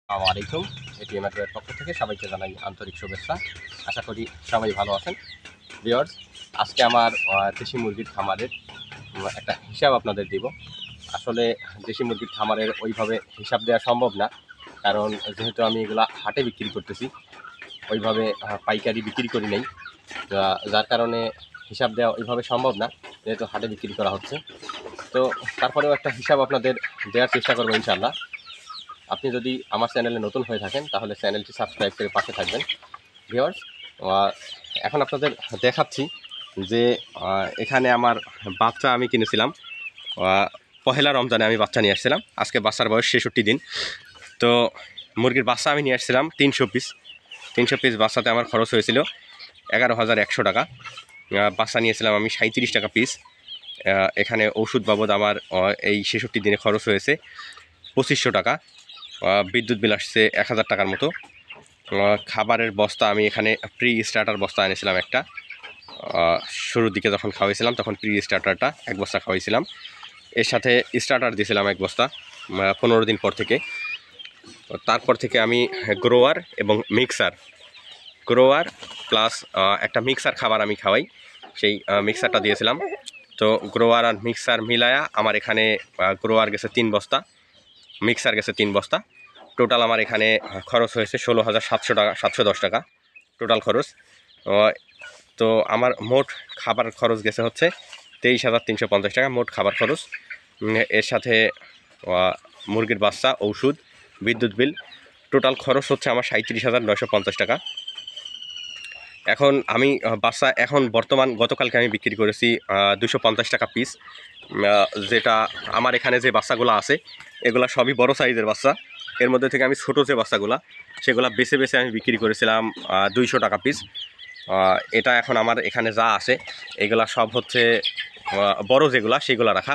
আসসালামু আলাইকুম। এটিএম এর পক্ষ থেকে সবাইকে জানাই আন্তরিক শুভেচ্ছা। আশা করি সবাই ভালো আছেন। ভিউয়ার্স, আজকে আমার দেশি মুরগির খামারের একটা হিসাব আপনাদের দিব। আসলে দেশি মুরগির খামারের ওইভাবে হিসাব দেওয়া সম্ভব না, কারণ যেহেতু আমি এগুলা হাটে বিক্রি করতেছি, ওইভাবে পাইকারি বিক্রি করি নাই, যার কারণে হিসাব দেওয়া ওইভাবে সম্ভব না, যেহেতু হাটে বিক্রি করা হচ্ছে। তো তারপরেও একটা হিসাব আপনাদের দেওয়ার চেষ্টা করবো ইনশাল্লাহ। আপনি যদি আমার চ্যানেলে নতুন হয়ে থাকেন তাহলে চ্যানেলটি সাবস্ক্রাইব করে পাশে থাকবেন। ভিউয়ার্স, এখন আপনাদের দেখাচ্ছি যে এখানে আমার বাচ্চা আমি কিনেছিলাম। পহেলা রমজানে আমি বাচ্চা নিয়ে আসছিলাম। আজকে বাচ্চার বয়স 66 দিন। তো মুরগির বাচ্চা আমি নিয়ে আসছিলাম 300 পিস বাচ্চাতে আমার খরচ হয়েছিল 11,100 টাকা। বাচ্চা নিয়েছিলাম আমি 37 টাকা পিস। এখানে ওষুধ বাবদ আমার এই 66 দিনে খরচ হয়েছে 2500 টাকা। বিদ্যুৎ বিল আসছে 1000 টাকার মতো। খাবারের বস্তা আমি এখানে প্রি স্টার্টার বস্তা এনেছিলাম একটা। শুরুর দিকে যখন খাওয়াইছিলাম তখন প্রি স্টার্টারটা এক বস্তা খাওয়াইছিলাম। এর সাথে স্টার্টার দিয়েছিলাম এক বস্তা 15 দিন পর থেকে। তারপর থেকে আমি গ্রোয়ার এবং গ্রোয়ার প্লাস একটা মিক্সার খাবার আমি খাওয়াই, সেই মিক্সারটা দিয়েছিলাম। তো গ্রোয়ার আর মিক্সার মিলায়া আমার এখানে গ্রোয়ার গেছে 3 বস্তা, মিক্সার গেছে 3 বস্তা। টোটাল আমার এখানে খরচ হয়েছে 16,700 টাকা, 710 টাকা টোটাল খরচ। তো আমার মোট খাবার খরচ গেছে হচ্ছে 23,350 টাকা মোট খাবার খরচ। এর সাথে মুরগির বাচ্চা, ঔষধ, বিদ্যুৎ বিল, টোটাল খরচ হচ্ছে আমার 37,950 টাকা। এখন আমি বাচ্চা এখন বর্তমান গতকালকে আমি বিক্রি করেছি 250 টাকা পিস। যেটা আমার এখানে যে বাচ্চাগুলো আছে এগুলা সবই বড় সাইজের বাচ্চা। এর মধ্যে থেকে আমি ছোটো যে বাচ্চাগুলা সেগুলা বেছে বেছে আমি বিক্রি করেছিলাম 200 টাকা পিস। এটা এখন আমার এখানে যা আছে এগুলা সব হচ্ছে বড় যেগুলা সেগুলো রাখা।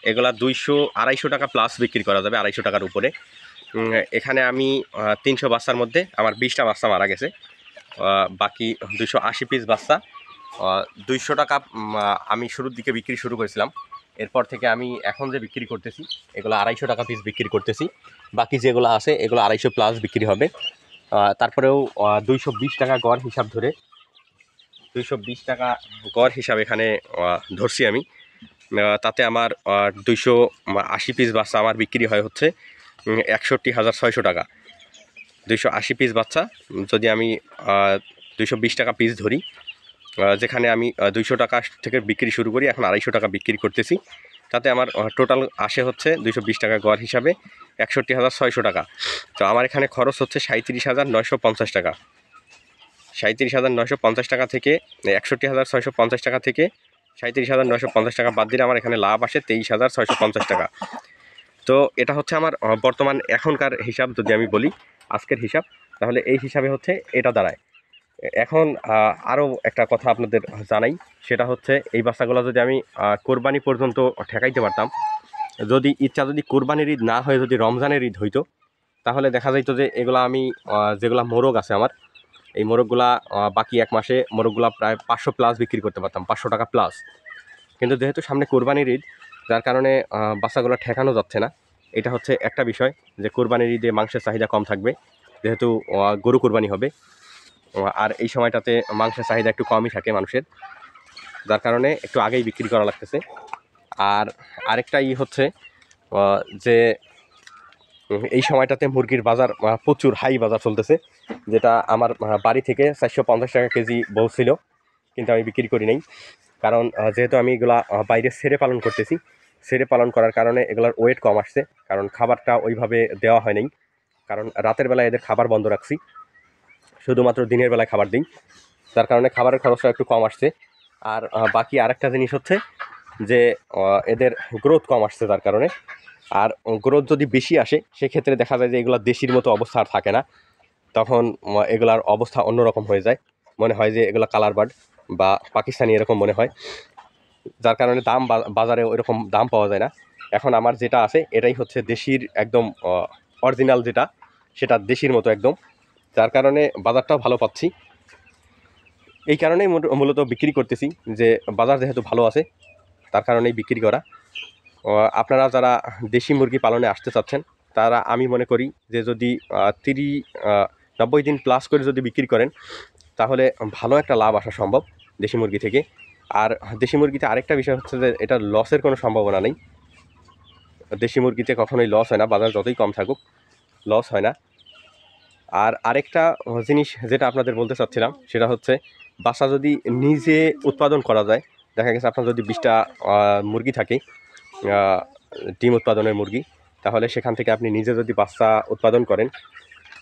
এগুলা 200-250 টাকা প্লাস বিক্রি করা যাবে, 250 টাকার উপরে। এখানে আমি 300 বাচ্চার মধ্যে আমার 20টা বাচ্চা মারা গেছে। বাকি 280 পিস বাচ্চা 200 টাকা আমি শুরুর দিকে বিক্রি শুরু করেছিলাম। এরপর থেকে আমি এখন যে বিক্রি করতেছি এগুলো 250 টাকা পিস বিক্রি করতেছি। বাকি যেগুলো আছে এগুলো 250 প্লাস বিক্রি হবে। তারপরেও 220 টাকা গড় হিসাব ধরে, 220 টাকা গড় হিসাব এখানে ধরছি আমি। তাতে আমার 280 পিস বাচ্চা আমার বিক্রি হয় হচ্ছে 61,600 টাকা। 280 পিস বাচ্চা যদি আমি 220 টাকা পিস ধরি, যেখানে আমি 200 টাকা থেকে বিক্রি শুরু করি, এখন 250 টাকা বিক্রি করতেছি, তাতে আমার টোটাল আসে হচ্ছে 220 টাকা গড় হিসাবে 61,600 টাকা। তো আমার এখানে খরচ হচ্ছে 37,950 টাকা। 37,950 টাকা থেকে 61,650 টাকা থেকে 37,950 টাকা বাদ দিলে আমার এখানে লাভ আসে 23,650 টাকা। তো এটা হচ্ছে আমার বর্তমান এখনকার হিসাব। যদি আমি বলি আজকের হিসাব, তাহলে এই হিসাবে হচ্ছে এটা দাঁড়ায়। এখন আরও একটা কথা আপনাদের জানাই, সেটা হচ্ছে এই বাচ্চাগুলো যদি আমি কোরবানি পর্যন্ত ঠেকাইতে পারতাম, যদি ইচ্ছা যদি কোরবানির ঈদ না হয়ে যদি রমজানের ঈদ হইতো, তাহলে দেখা যাইতো যে এগুলা আমি যেগুলা মোরগ আছে আমার, এই মোরগগুলা বাকি এক মাসে মোরগগুলা প্রায় 500 প্লাস বিক্রি করতে পারতাম, 500 টাকা প্লাস। কিন্তু যেহেতু সামনে কোরবানির ঈদ, যার কারণে বাচ্চাগুলো ঠেকানো যাচ্ছে না। এটা হচ্ছে একটা বিষয়, যে কোরবানির ঈদে মাংসের চাহিদা কম থাকবে, যেহেতু গরু কোরবানি হবে। আর এই সময়টাতে মাংসের চাহিদা একটু কমই থাকে মানুষের, যার কারণে একটু আগেই বিক্রি করা লাগতেছে। আর আরেকটা হচ্ছে যে এই সময়টাতে মুরগির বাজার প্রচুর হাই বাজার চলতেছে, যেটা আমার বাড়ি থেকে 450 টাকা কেজি বলছিল, কিন্তু আমি বিক্রি করি নাই। কারণ যেহেতু আমি এগুলা বাইরে ছেড়ে পালন করতেছি, ছেড়ে পালন করার কারণে এগুলোর ওয়েট কম আসছে, কারণ খাবারটা ওইভাবে দেওয়া হয় নাই। কারণ রাতের বেলায় এদের খাবার বন্ধ রাখছি, শুধুমাত্র দিনের বেলায় খাবার দিই, যার কারণে খাবারের খরচটা একটু কম আসছে। আর বাকি আরেকটা জিনিস হচ্ছে যে এদের গ্রোথ কম আসছে, যার কারণে। আর গ্রোথ যদি বেশি আসে সেক্ষেত্রে দেখা যায় যে এগুলো দেশির মতো অবস্থা আর থাকে না, তখন এগুলার অবস্থা অন্যরকম হয়ে যায়, মনে হয় যে এগুলো কালার বার্ড বা পাকিস্তানি এরকম মনে হয়, যার কারণে দাম বাজারে ওইরকম দাম পাওয়া যায় না। এখন আমার যেটা আছে এটাই হচ্ছে দেশির একদম অরিজিনাল, যেটা সেটা দেশির মতো একদম, যার কারণে বাজারটাও ভালো পাচ্ছি। এই কারণেই মূলত বিক্রি করতেছি, যে বাজার যেহেতু ভালো আছে তার কারণেই বিক্রি করা। আপনারা যারা দেশি মুরগি পালনে আসতে চাচ্ছেন তারা আমি মনে করি যে যদি 90 দিন প্লাস করে যদি বিক্রি করেন তাহলে ভালো একটা লাভ আসা সম্ভব দেশি মুরগি থেকে। আর দেশি মুরগিতে আরেকটা বিষয় হচ্ছে যে এটা লসের কোনো সম্ভাবনা নেই। দেশি মুরগিতে কখনোই লস হয় না, বাজার যতই কম থাকুক লস হয় না। আর আরেকটা জিনিস যেটা আপনাদের বলতে চাচ্ছিলাম সেটা হচ্ছে বাসা যদি নিজে উৎপাদন করা যায়, দেখা গেছে আপনার যদি 20টা মুরগি থাকে, ডিম উৎপাদনের মুরগি, তাহলে সেখান থেকে আপনি নিজে যদি বাচ্চা উৎপাদন করেন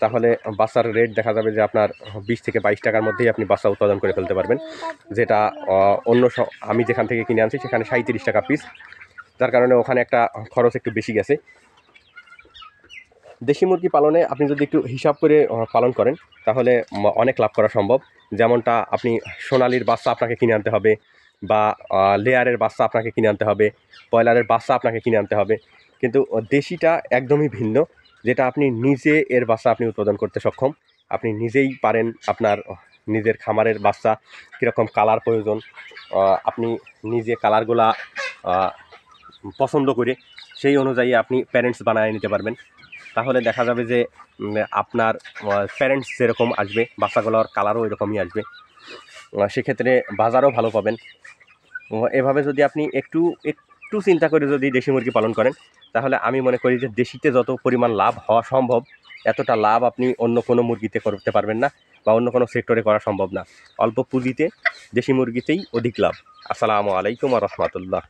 তাহলে বাচ্চার রেট দেখা যাবে যে আপনার 20 থেকে 22 টাকার মধ্যেই আপনি বাচ্চা উৎপাদন করে ফেলতে পারবেন, যেটা আমি যেখান থেকে কিনে আনছি সেখানে 37 টাকা পিস, যার কারণে ওখানে একটা খরচ একটু বেশি গেছে। দেশি মুরগি পালনে আপনি যদি একটু হিসাব করে পালন করেন তাহলে অনেক লাভ করা সম্ভব। যেমনটা আপনি সোনালির বাচ্চা আপনাকে কিনে আনতে হবে, বা লেয়ারের বাচ্চা আপনাকে কিনে আনতে হবে, ব্রয়লারের বাচ্চা আপনাকে কিনে আনতে হবে, কিন্তু দেশিটা একদমই ভিন্ন, যেটা আপনি নিজে এর বাচ্চা আপনি উৎপাদন করতে সক্ষম। আপনি নিজেই পারেন আপনার নিজের খামারের বাচ্চা কীরকম কালার প্রয়োজন, আপনি নিজে কালারগুলা পছন্দ করে সেই অনুযায়ী আপনি প্যারেন্টস বানিয়ে নিতে পারবেন। তাহলে দেখা যাবে যে আপনার প্যারেন্টস যেরকম আসবে বাচ্চাগুলোর কালারও এরকমই আসবে, সেক্ষেত্রে বাজারও ভালো পাবেন। এভাবে যদি আপনি একটু চিন্তা করে যদি দেশি মুরগি পালন করেন তাহলে আমি মনে করি যে দেশিতে যত পরিমাণ লাভ হওয়া সম্ভব এতটা লাভ আপনি অন্য কোনো মুরগিতে করতে পারবেন না, বা অন্য কোনো সেক্টরে করা সম্ভব না। অল্প পুঁজিতে দেশি মুরগিতেই অধিক লাভ। আসসালামু আলাইকুম ওয়া রাহমাতুল্লাহ।